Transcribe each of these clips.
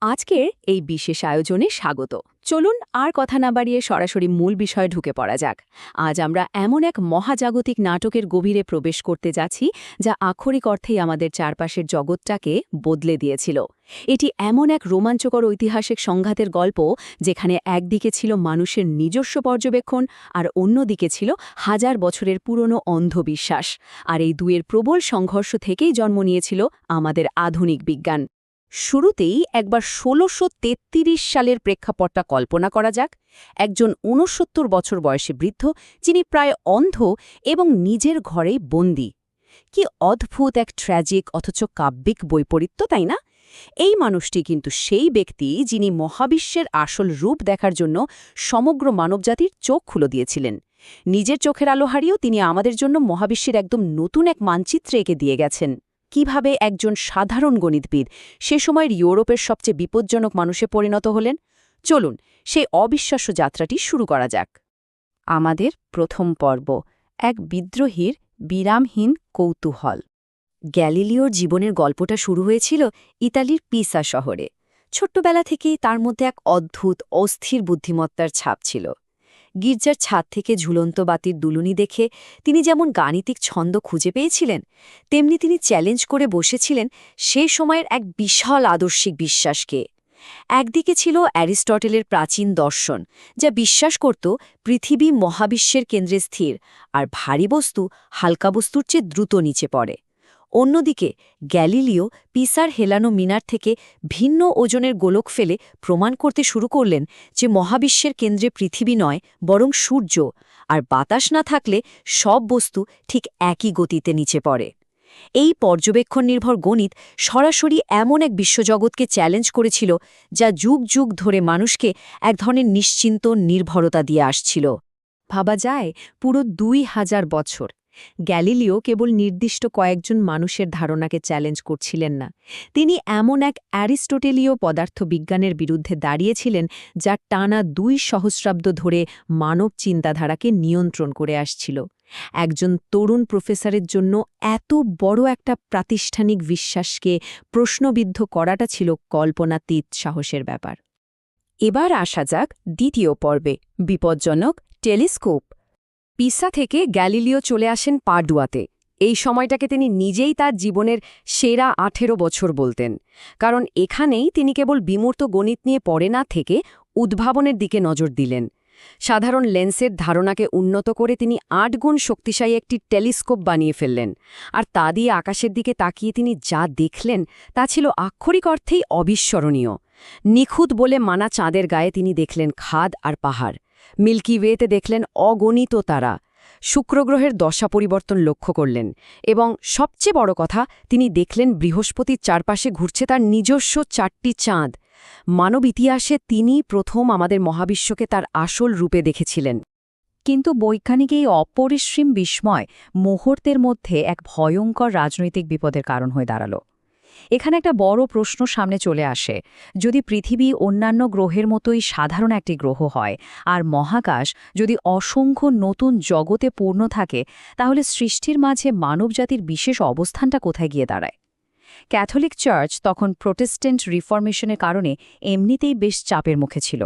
আজকের এই বিশেষ আয়োজনে স্বাগত। চলুন আর কথা না বাড়িয়ে সরাসরি মূল বিষয়ে ঢুকে পড়া যাক। আজ আমরা এমন এক মহাজাগতিক নাটকের গভীরে প্রবেশ করতে যাচ্ছি যা আক্ষরিক অর্থেই আমাদের চারপাশের জগৎটাকে বদলে দিয়েছিল। এটি এমন এক রোমাঞ্চকর ঐতিহাসিক সংঘাতের গল্প যেখানে একদিকে ছিল মানুষের নিজস্ব পর্যবেক্ষণ আর অন্যদিকে ছিল হাজার বছরের পুরনো অন্ধবিশ্বাস। আর এই দুয়ের প্রবল সংঘর্ষ থেকেই জন্ম নিয়েছিল আমাদের আধুনিক বিজ্ঞান। শুরুতেই একবার ১৬৩৩ সালের প্রেক্ষাপটটা কল্পনা করা যাক। একজন ৬৯ বছর বয়সী বৃদ্ধ, যিনি প্রায় অন্ধ এবং নিজের ঘরেই বন্দী। কি অদ্ভুত এক ট্র্যাজিক অথচ কাব্যিক বৈপরীত্য, তাই না? এই মানুষটি কিন্তু সেই ব্যক্তি যিনি মহাবিশ্বের আসল রূপ দেখার জন্য সমগ্র মানবজাতির চোখ খুলে দিয়েছিলেন। নিজের চোখের আলো হারিয়েও তিনি আমাদের জন্য মহাবিশ্বের একদম নতুন এক মানচিত্র এঁকে দিয়ে গেছেন। কিভাবে একজন সাধারণ গণিতবিদ সে সময়ের ইউরোপের সবচেয়ে বিপজ্জনক মানুষে পরিণত হলেন? চলুন সেই অবিশ্বাস্য যাত্রাটি শুরু করা যাক। আমাদের প্রথম পর্ব, এক বিদ্রোহীর বিরামহীন কৌতূহল। গ্যালিলিওর জীবনের গল্পটা শুরু হয়েছিল ইতালির পিসা শহরে। ছোট্টবেলা থেকেই তার মধ্যে এক অদ্ভুত অস্থির বুদ্ধিমত্তার ছাপ ছিল। গির্জার ছাদ থেকে ঝুলন্ত বাতির দুলুনি দেখে তিনি যেমন গাণিতিক ছন্দ খুঁজে পেয়েছিলেন, তেমনি তিনি চ্যালেঞ্জ করে বসেছিলেন সেই সময়ের এক বিশাল আদর্শিক বিশ্বাসকে। একদিকে ছিল অ্যারিস্টটেলের প্রাচীন দর্শন, যা বিশ্বাস করত পৃথিবী মহাবিশ্বের কেন্দ্রে স্থির আর ভারী বস্তু হালকা বস্তুর চেয়ে দ্রুত নিচে পড়ে। অন্যদিকে গ্যালিলিও পিসার হেলানো মিনার থেকে ভিন্ন ওজনের গোলক ফেলে প্রমাণ করতে শুরু করলেন যে মহাবিশ্বের কেন্দ্রে পৃথিবী নয়, বরং সূর্য, আর বাতাস না থাকলে সব বস্তু ঠিক একই গতিতে নিচে পড়ে। এই পর্যবেক্ষণ নির্ভর গণিত সরাসরি এমন এক বিশ্বজগৎকে চ্যালেঞ্জ করেছিল যা যুগ যুগ ধরে মানুষকে এক ধরনের নিশ্চিন্ত নির্ভরতা দিয়ে আসছিল। ভাবা যায়, পুরো ২,০০০ বছর গ্যালিলিও কেবল নির্দিষ্ট কয়েকজন মানুষের ধারণাকে চ্যালেঞ্জ করছিলেন না। তিনি এমন এক অ্যারিস্টোটেলীয় পদার্থবিজ্ঞানের বিরুদ্ধে দাঁড়িয়েছিলেন যা টানা ২ সহস্রাব্দ ধরে মানব চিন্তাধারাকে নিয়ন্ত্রণ করে আসছিল। একজন তরুণ প্রফেসরের জন্য এত বড় একটা প্রাতিষ্ঠানিক বিশ্বাসকে প্রশ্নবিদ্ধ করাটা ছিল কল্পনাতীত সাহসের ব্যাপার। এবার আসা যাক দ্বিতীয় পর্বে, বিপজ্জনক টেলিস্কোপ। পিসা থেকে গ্যালিলিও চলে আসেন পাডুয়াতে। এই সময়টাকে তিনি নিজেই তার জীবনের সেরা ১৮ বছর বলতেন, কারণ এখানেই তিনি কেবল বিমূর্ত গণিত নিয়ে পড়ে না থেকে উদ্ভাবনের দিকে নজর দিলেন। সাধারণ লেন্সের ধারণাকে উন্নত করে তিনি ৮ গুণ শক্তিশালী একটি টেলিস্কোপ বানিয়ে ফেললেন, আর তা দিয়ে আকাশের দিকে তাকিয়ে তিনি যা দেখলেন তা ছিল আক্ষরিক অর্থেই অবিস্মরণীয়। নিখুঁত বলে মানা চাঁদের গায়ে তিনি দেখলেন খাদ আর পাহাড়, মিল্কি ওয়েতে দেখলেন অগণিত তারা, শুক্রগ্রহের দশা পরিবর্তন লক্ষ্য করলেন, এবং সবচেয়ে বড় কথা, তিনি দেখলেন বৃহস্পতির চারপাশে ঘুরছে তার নিজস্ব ৪টি চাঁদ। মানব ইতিহাসে তিনিই প্রথম আমাদের মহাবিশ্বকে তার আসল রূপে দেখেছিলেন। কিন্তু বৈজ্ঞানিক এই অপরিসীম বিস্ময় মুহূর্তের মধ্যে এক ভয়ঙ্কর রাজনৈতিক বিপদের কারণ হয়ে দাঁড়াল। এখানে একটা বড় প্রশ্ন সামনে চলে আসে। যদি পৃথিবী অন্যান্য গ্রহের মতোই সাধারণ একটি গ্রহ হয়, আর মহাকাশ যদি অসংখ্য নতুন জগতে পূর্ণ থাকে, তাহলে সৃষ্টির মাঝে মানবজাতির বিশেষ অবস্থানটা কোথায় গিয়ে দাঁড়ায়? ক্যাথলিক চার্চ তখন প্রোটেস্ট্যান্ট রিফরমেশনের কারণে এমনিতেই বেশ চাপের মুখে ছিল।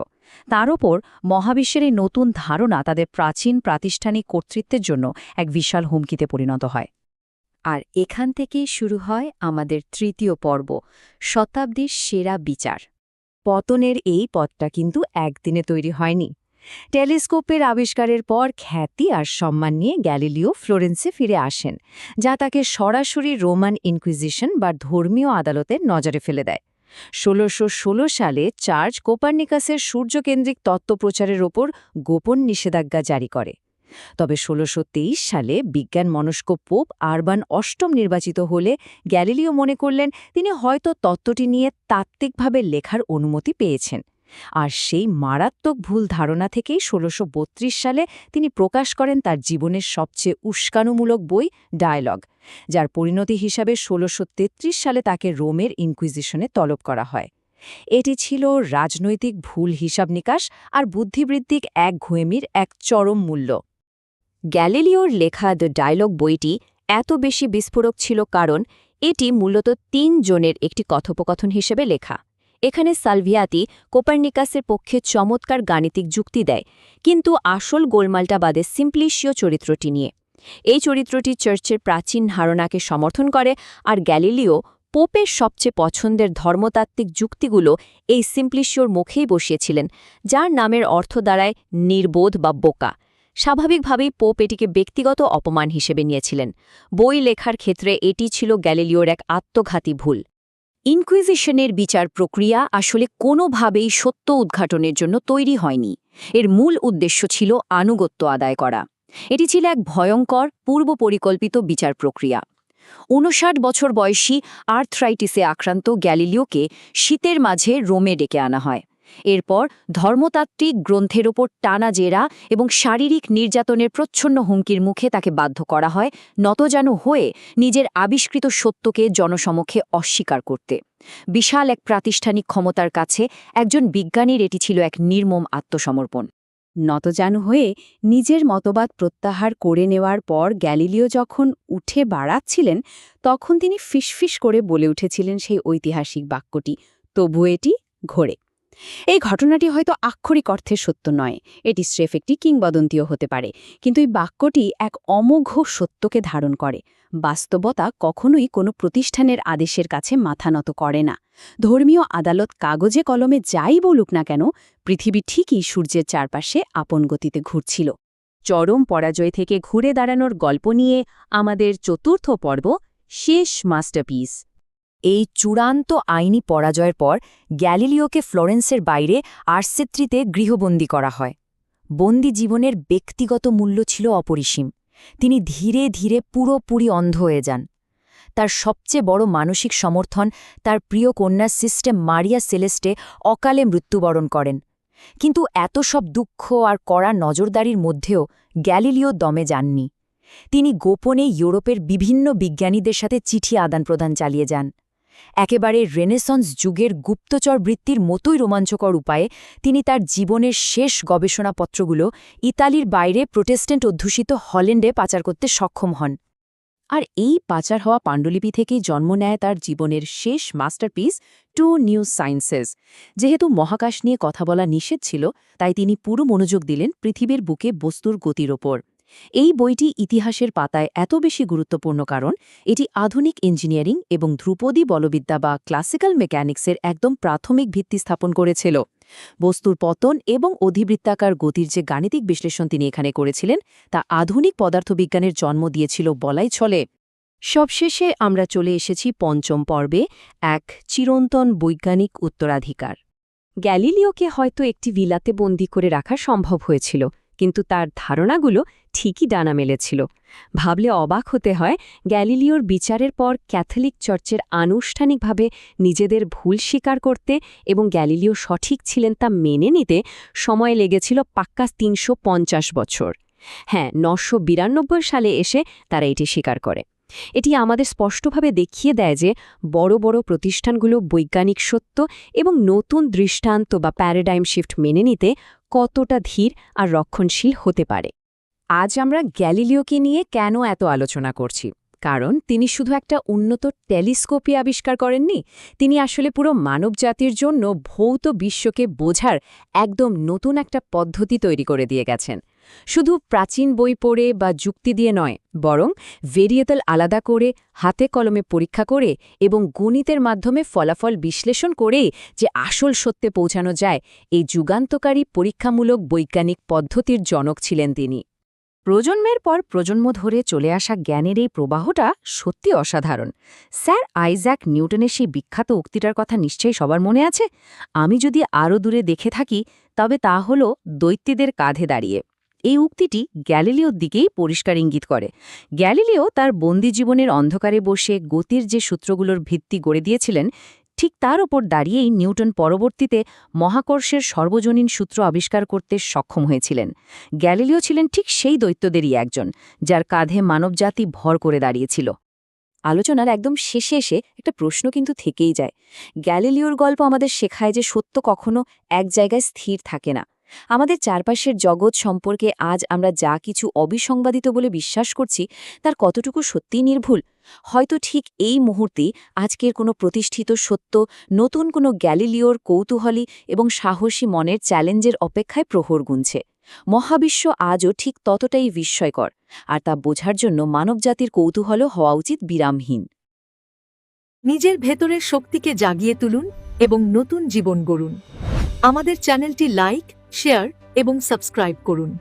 তার ওপর মহাবিশ্বের এই নতুন ধারণা তাদের প্রাচীন প্রাতিষ্ঠানিক কর্তৃত্বের জন্য এক বিশাল হুমকিতে পরিণত হয়। আর এখান থেকেই শুরু হয় আমাদের তৃতীয় পর্ব, শতাব্দীর সেরা বিচার। পতনের এই পথটা কিন্তু একদিনে তৈরি হয়নি। টেলিস্কোপের আবিষ্কারের পর খ্যাতি আর সম্মান নিয়ে গ্যালিলিও ফ্লোরেন্সে ফিরে আসেন, যা তাকে সরাসরি রোমান ইনকুইজিশন বা ধর্মীয় আদালতের নজরে ফেলে দেয়। ১৬১৬ সালে চার্চ কোপার্নিকাসের সূর্যকেন্দ্রিক তত্ত্ব প্রচারের ওপর গোপন নিষেধাজ্ঞা জারি করে। তবে ১৬২৩ সালে বিজ্ঞান মনস্ক পোপ আরবান অষ্টম নির্বাচিত হলে গ্যালিলিও মনে করলেন তিনি হয়তো তত্ত্বটি নিয়ে তাত্ত্বিকভাবে লেখার অনুমতি পেয়েছেন। আর সেই মারাত্মক ভুল ধারণা থেকেই ১৬৩২ সালে তিনি প্রকাশ করেন তার জীবনের সবচেয়ে উস্কানিমূলক বই ডায়ালগ, যার পরিণতি হিসাবে ১৬৩৩ সালে তাকে রোমের ইনকুইজিশনে তলব করা হয়। এটি ছিল রাজনৈতিক ভুল হিসাব নিকাশ আর বুদ্ধিবৃত্তিক একঘেয়েমির এক চরম মূল্য। গ্যালিলিওর লেখা দ্য ডায়ালগ বইটি এত বেশি বিস্ফোরক ছিল কারণ এটি মূলত ৩ জনের একটি কথোপকথন হিসেবে লেখা। এখানে সালভিয়াতি কোপার্নিকাসের পক্ষে চমৎকার গাণিতিক যুক্তি দেয়, কিন্তু আসল গোলমালটা বাদে সিম্পলিশিও চরিত্রটি নিয়ে। এই চরিত্রটি চার্চের প্রাচীন ধারণাকে সমর্থন করে, আর গ্যালিলিও পোপের সবচেয়ে পছন্দের ধর্মতাত্ত্বিক যুক্তিগুলো এই সিম্পলিশিওর মুখেই বসিয়েছিলেন, যার নামের অর্থ দাঁড়ায় নির্বোধ বা বোকা। স্বাভাবিকভাবেই পোপ এটিকে ব্যক্তিগত অপমান হিসেবে নিয়েছিলেন। বই লেখার ক্ষেত্রে এটি ছিল গ্যালিলিওর এক আত্মঘাতী ভুল। ইনকুইজিশনের বিচার প্রক্রিয়া আসলে কোনোভাবেই সত্য উদ্ঘাটনের জন্য তৈরি হয়নি। এর মূল উদ্দেশ্য ছিল আনুগত্য আদায় করা। এটি ছিল এক ভয়ঙ্কর পূর্ব পরিকল্পিত বিচার প্রক্রিয়া। ৫৯ বছর বয়সী আর্থ্রাইটিসে আক্রান্ত গ্যালিলিওকে শীতের মাঝে রোমে ডেকে আনা হয়। এরপর ধর্মতাত্ত্বিক গ্রন্থের ওপর টানা জেরা এবং শারীরিক নির্যাতনের প্রচ্ছন্ন হুমকির মুখে তাকে বাধ্য করা হয় নতজানু হয়ে নিজের আবিষ্কৃত সত্যকে জনসমক্ষে অস্বীকার করতে। বিশাল এক প্রাতিষ্ঠানিক ক্ষমতার কাছে একজন বিজ্ঞানীর এটি ছিল এক নির্মম আত্মসমর্পণ। নতজানু হয়ে নিজের মতবাদ প্রত্যাহার করে নেওয়ার পর গ্যালিলিও যখন উঠে বাড়াচ্ছিলেন, তখন তিনি ফিসফিস করে বলে উঠেছিলেন সেই ঐতিহাসিক বাক্যটি, তবু এটি ঘোরে। এই ঘটনাটি হয়তো আক্ষরিক অর্থে সত্য নয়, এটি স্রেফ একটি কিংবদন্তিও হতে পারে, কিন্তু এই বাক্যটি এক অমোঘ সত্যকে ধারণ করে। বাস্তবতা কখনোই কোনো প্রতিষ্ঠানের আদেশের কাছে মাথা নত করে না। ধর্মীয় আদালত কাগজে কলমে যাই বলুক না কেন, পৃথিবী ঠিকই সূর্যের চারপাশে আপন গতিতে ঘুরছিল। চরম পরাজয় থেকে ঘুরে দাঁড়ানোর গল্প নিয়ে আমাদের চতুর্থ পর্ব, শেষ মাস্টারপিস। এই চূড়ান্ত আইনি পরাজয়ের পর গ্যালিলিওকে ফ্লোরেন্সের বাইরে আর্সেত্রিতে গৃহবন্দী করা হয়। বন্দি জীবনের ব্যক্তিগত মূল্য ছিল অপরিসীম। তিনি ধীরে ধীরে পুরোপুরি অন্ধ হয়ে যান। তার সবচেয়ে বড় মানসিক সমর্থন, তার প্রিয় কন্যা সিস্টেম মারিয়া সেলেস্টে, অকালে মৃত্যুবরণ করেন। কিন্তু এত সব দুঃখ আর কড়া নজরদারির মধ্যেও গ্যালিলিও দমে যাননি। তিনি গোপনে ইউরোপের বিভিন্ন বিজ্ঞানীদের সাথে চিঠি আদান-প্রদান চালিয়ে যান। একেবারে রেনেসন্স যুগের গুপ্তচর বৃত্তির মতোই রোমাঞ্চকর উপায়ে তিনি তার জীবনের শেষ গবেষণাপত্রগুলো ইতালির বাইরে প্রোটেস্ট্যান্ট অধ্যুষিত হল্যান্ডে পাচার করতে সক্ষম হন। আর এই পাচার হওয়া পাণ্ডুলিপি থেকেই জন্ম নেয় তার জীবনের শেষ মাস্টারপিস, টু নিউ সায়েন্সেস। যেহেতু মহাকাশ নিয়ে কথা বলা নিষেধ ছিল, তাই তিনি পুরো মনোযোগ দিলেন পৃথিবীর বুকে বস্তুর গতির ওপর। এই বইটি ইতিহাসের পাতায় এত বেশি গুরুত্বপূর্ণ কারণ এটি আধুনিক ইঞ্জিনিয়ারিং এবং ধ্রুপদী বলবিদ্যা বা ক্লাসিক্যাল মেকানিক্সের একদম প্রাথমিক ভিত্তি স্থাপন করেছিল। বস্তুর পতন এবং অধিবৃত্তাকার গতির যে গাণিতিক বিশ্লেষণ তিনি এখানে করেছিলেন, তা আধুনিক পদার্থবিজ্ঞানের জন্ম দিয়েছিল বলাই চলে। সবশেষে আমরা চলে এসেছি পঞ্চম পর্বে, এক চিরন্তন বৈজ্ঞানিক উত্তরাধিকার। গ্যালিলিওকে হয়তো একটি ভিলাতে বন্দী করে রাখা সম্ভব হয়েছিল, কিন্তু তার ধারণাগুলো ঠিকই ডানা মেলেছিল। ভাবলে অবাক হতে হয়, গ্যালিলিওর বিচারের পর ক্যাথলিক চার্চের আনুষ্ঠানিকভাবে নিজেদের ভুল স্বীকার করতে এবং গ্যালিলিও সঠিক ছিলেন তা মেনে নিতে সময় লেগেছিল পাক্কা ৩৫০ বছর। হ্যাঁ, ৯৯২ সালে এসে তারা এটি স্বীকার করে। এটি আমাদের স্পষ্টভাবে দেখিয়ে দেয় যে বড় বড় প্রতিষ্ঠানগুলো বৈজ্ঞানিক সত্য এবং নতুন দৃষ্টান্ত বা প্যারাডাইম শিফট মেনে নিতে কতটা ধীর আর রক্ষণশীল হতে পারে। আজ আমরা গ্যালিলিওকে নিয়ে কেন এত আলোচনা করছি? কারণ তিনি শুধু একটা উন্নত টেলিস্কোপই আবিষ্কার করেননি, তিনি আসলে পুরো মানবজাতির জন্য ভৌত বিশ্বকে বোঝার একদম নতুন একটা পদ্ধতি তৈরি করে দিয়ে গেছেন। শুধু প্রাচীন বই পড়ে বা যুক্তি দিয়ে নয়, বরং ভেরিয়েবল আলাদা করে, হাতে কলমে পরীক্ষা করে এবং গণিতের মাধ্যমে ফলাফল বিশ্লেষণ করেই যে আসল সত্যে পৌঁছানো যায়, এই যুগান্তকারী পরীক্ষামূলক বৈজ্ঞানিক পদ্ধতির জনক ছিলেন তিনি। প্রজন্মের পর প্রজন্ম ধরে চলে আসা জ্ঞানের এই প্রবাহটা সত্যি অসাধারণ। স্যার আইজ্যাক নিউটনের সেই বিখ্যাত উক্তিটার কথা নিশ্চয়ই সবার মনে আছে, আমি যদি আরও দূরে দেখে থাকি তবে তা হল দৈত্যদের কাঁধে দাঁড়িয়ে। এই উক্তিটি গ্যালিলিওর দিকেই পরিষ্কার ইঙ্গিত করে। গ্যালিলিও তার বন্দি জীবনের অন্ধকারে বসে গতির যে সূত্রগুলোর ভিত্তি গড়ে দিয়েছিলেন, ঠিক তার ওপর দাঁড়িয়েই নিউটন পরবর্তীতে মহাকর্ষের সর্বজনীন সূত্র আবিষ্কার করতে সক্ষম হয়েছিলেন। গ্যালিলিও ছিলেন ঠিক সেই দৈত্যদেরই একজন, যার কাঁধে মানবজাতি ভর করে দাঁড়িয়েছিল। আলোচনার একদম শেষে এসে একটা প্রশ্ন কিন্তু থেকেই যায়। গ্যালিলিওর গল্প আমাদের শেখায় যে সত্য কখনো এক জায়গায় স্থির থাকে না। আমাদের চারপাশের জগৎ সম্পর্কে আজ আমরা যা কিছু অবিসংবাদিত বলে বিশ্বাস করছি তার কতটুকু সত্যিই নির্ভুল? হয়তো ঠিক এই মুহূর্তে আজকের কোনো প্রতিষ্ঠিত সত্য নতুন কোনো গ্যালিলিওর কৌতূহলী এবং সাহসী মনের চ্যালেঞ্জের অপেক্ষায় প্রহর গুনছে। মহাবিশ্ব আজও ঠিক ততটাই বিস্ময়কর, আর তা বোঝার জন্য মানবজাতির কৌতূহলও হওয়া উচিত বিরামহীন। নিজের ভেতরের শক্তিকে জাগিয়ে তুলুন এবং নতুন জীবন গড়ুন। আমাদের চ্যানেলটি লাইক, শেয়ার এবং সাবস্ক্রাইব করুন।